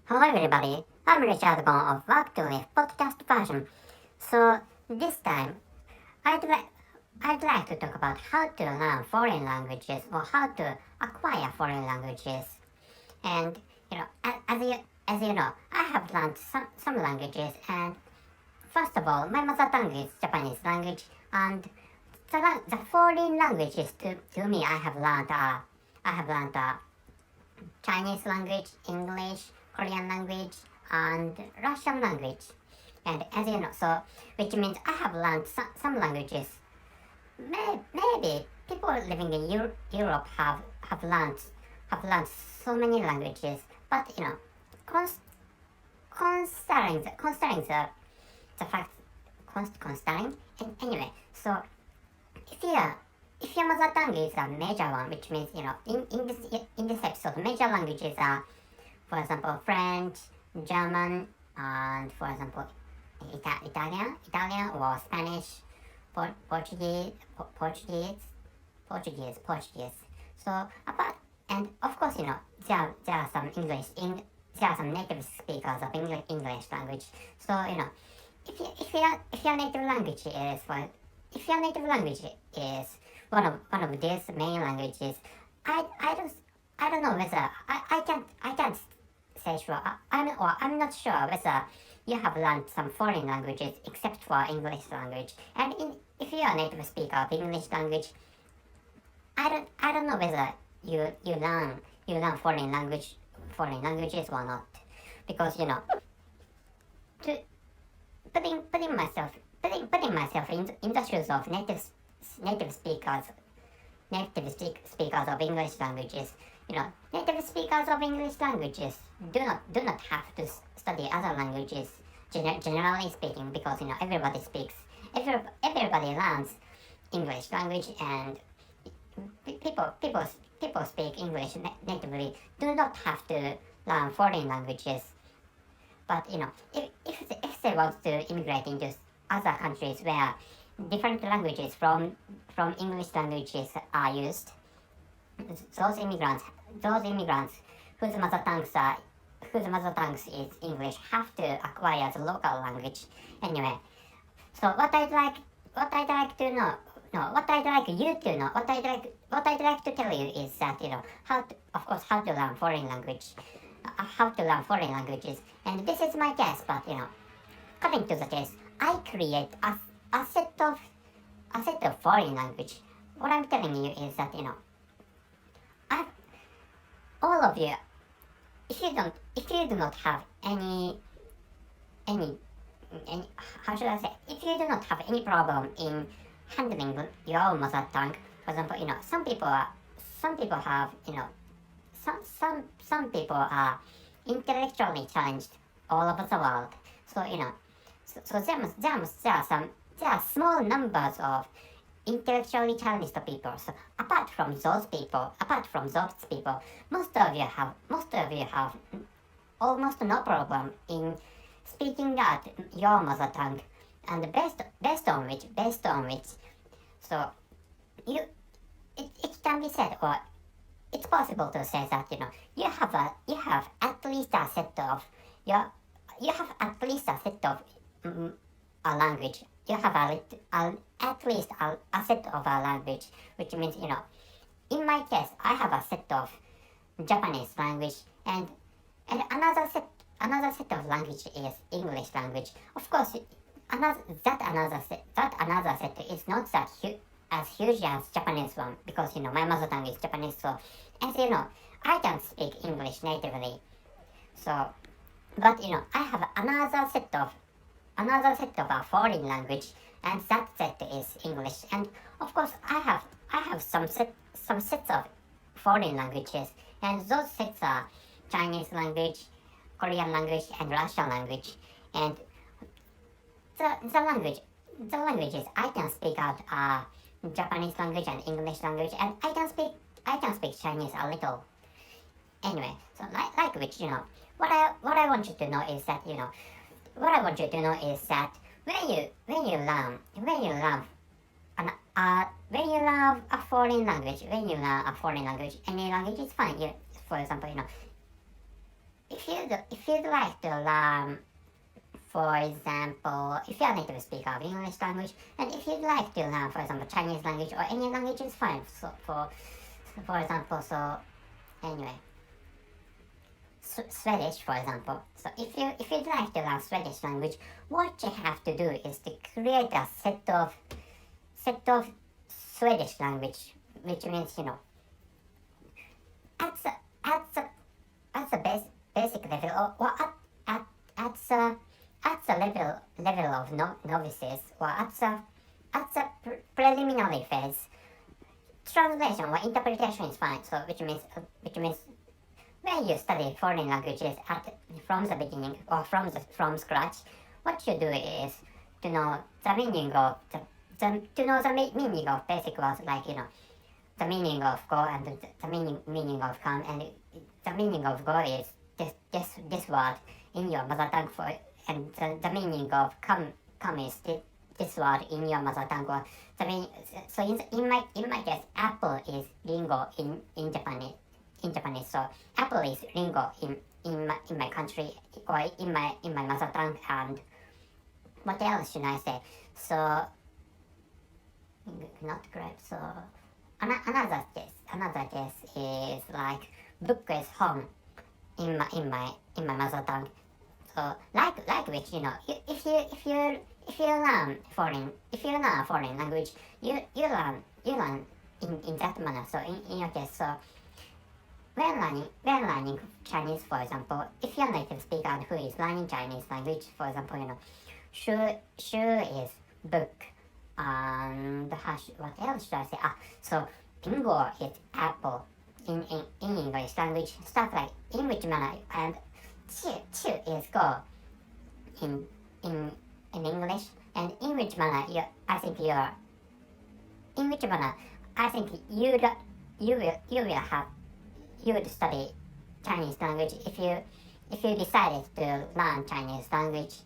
Hello everybody, I'm Richard Gon of Work to Live podcast version. So this time, I'd like to talk about how to learn foreign languages or how to acquire foreign languages. And as you know, I have learned some languages, and first of all, my mother tongue is Japanese language, and the foreign languages to me I have learned Chinese language, English, Korean language, and Russian language. And as you know, so which means I have learned some languages. Maybe people living in Europe have learned so many languages, but considering the fact, considering anyway. So if your mother tongue is a major one, which means in this episode, major languages are, for example, French, German, and for example, Italian or Spanish, Portuguese. So apart, and of course, there are some there are some native speakers of English language. So if your native language is one of these main languages, I don't know whether I can't say sure. I'm not sure whether you have learned some foreign languages except for English language. And if you are a native speaker of English language, I don't know whether you learn foreign languages or not, because to putting myself in the shoes of native speakers of English languages. Native speakers of English languages do not have to study other languages, generally speaking, because everybody learns English language, and people speak English natively do not have to learn foreign languages. But if they want to immigrate into other countries where different languages from English languages are used, those immigrants whose mother tongues is English have to acquire the local language anyway. So what I'd like to tell you is that how to learn foreign languages, and this is my case. But coming to the case, I create a set of foreign language. What I'm telling you is that all of you, if you do not have any how should I say, if you do not have any problem in handling your mother tongue, for example, some people have some people are intellectually challenged all over the world. So there are small numbers of intellectually challenged people. So apart from those people, most of you have almost no problem in speaking out your mother tongue, and based on which, so it can be said, or it's possible to say that you have at least a set of a language. You have at least a set of a language, which means in my case I have a set of Japanese language, and another set of language is English language. Of course, another set is not as huge as Japanese one, because my mother tongue is Japanese. So as you know, I can speak English natively. So, but I have another set of a foreign language, and that set is English. And of course, I have some sets of foreign languages, and those sets are Chinese language, Korean language, and Russian language. And the languages I can speak out are Japanese language and English language, and I can speak Chinese a little. Anyway, so like which what I want you to know is that when you learn a foreign language, any language is fine. For example, if you'd like to learn, for example, if you're a native speaker of English language, and if you'd like to learn, for example, Chinese language or any language is fine. So for example, so anyway, Swedish, for example. So if you'd like to learn Swedish language, what you have to do is to create a set of Swedish language, which means at the basic level, or at the level of novices, or at the preliminary phase, translation or interpretation is fine. So which means when you study foreign languages from the beginning or from scratch, what you do is to know the meaning of meaning of basic words, like the meaning of go and the meaning of come, and the meaning of go is this word in your mother tongue, and the meaning of come is this word in your mother tongue. Or so in my case, apple is lingo in Japanese. So apple is lingo in my country, or in my mother tongue. And what else should I say? So not correct. So another case is like book is home in my mother tongue. So like which if you learn a foreign language, you learn in that manner. So in your case, so when learning Chinese, for example, if you're a native speaker who is learning Chinese language, for example, shu is book, and what else should I say? So pingo is apple in English language, stuff like in which manner, and chu is go in English, and in which manner you would study Chinese language if you decided to learn Chinese language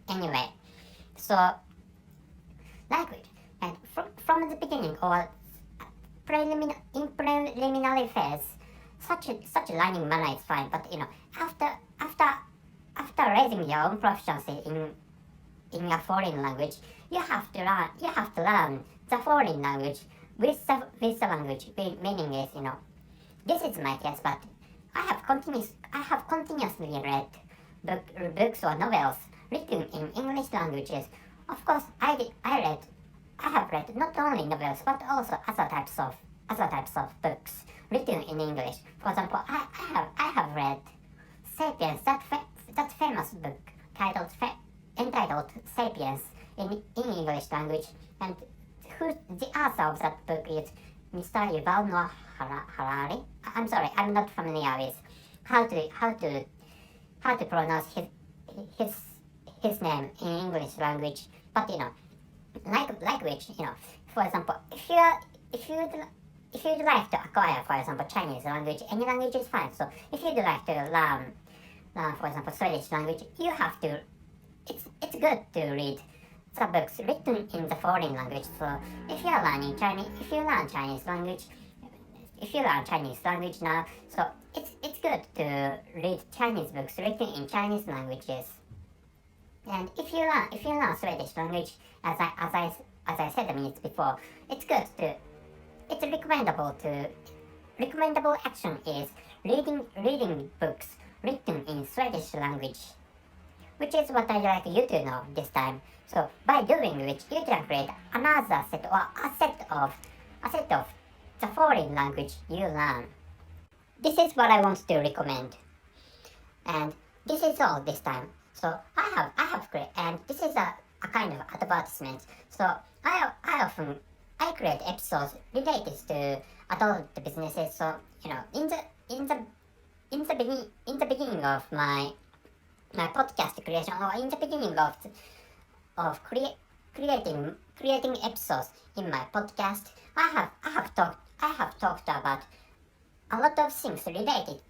anyway. So language, and from the beginning or in preliminary phase, such learning manner is fine. But after raising your own proficiency in a foreign language, you have to learn the foreign language with the language. Meaning is this is my case, but I have continuously read books or novels written in English languages. Of course, I have read not only novels but also other types of books written in English. For example, I have read *Sapiens*, that famous book entitled *Sapiens* in English language, and the author of that book is Mr. Yuval Noah Harari. I'm sorry, I'm not familiar with how to pronounce his name in English language. But like which for example, if you'd like to acquire, for example, Chinese language, any language is fine. So if you'd like to learn for example, Swedish language, you have to. It's good to read the books written in the foreign language. So if you learn Chinese language now, so it's good to read Chinese books written in Chinese languages. And if you learn Swedish language, as I said a minute before, it's recommendable action is reading books written in Swedish language, which is what I'd like you to know this time. So by doing which, you can create another set or a set of the foreign language you learn. This is what I want to recommend, and this is all this time. So I have created, and this is a kind of advertisement. So I create episodes related to adult businesses. So in the beginning of my podcast creation, or in the beginning of creating episodes in my podcast, I have talked about a lot of things related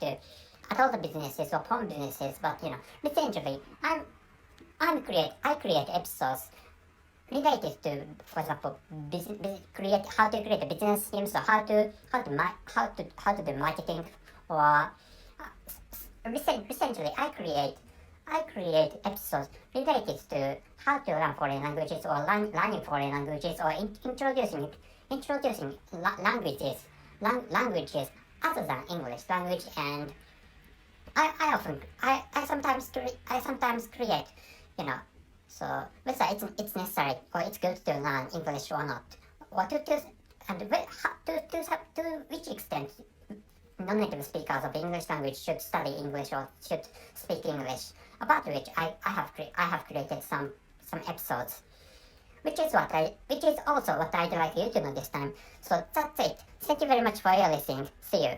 to adult businesses or home businesses. But essentially, I create episodes related to, for example, how to create a business team, so how to do marketing, or recently I create episodes related to how to learn foreign languages or learning foreign languages or introducing languages other than English language. And I sometimes create, you know, so whether it's necessary or it's good to learn English or not, or and to which extent non-native speakers of English language should study English or should speak English, about which I have created some episodes, which is also what I'd like you to know this time. So that's it. Thank you very much for your listening. See you.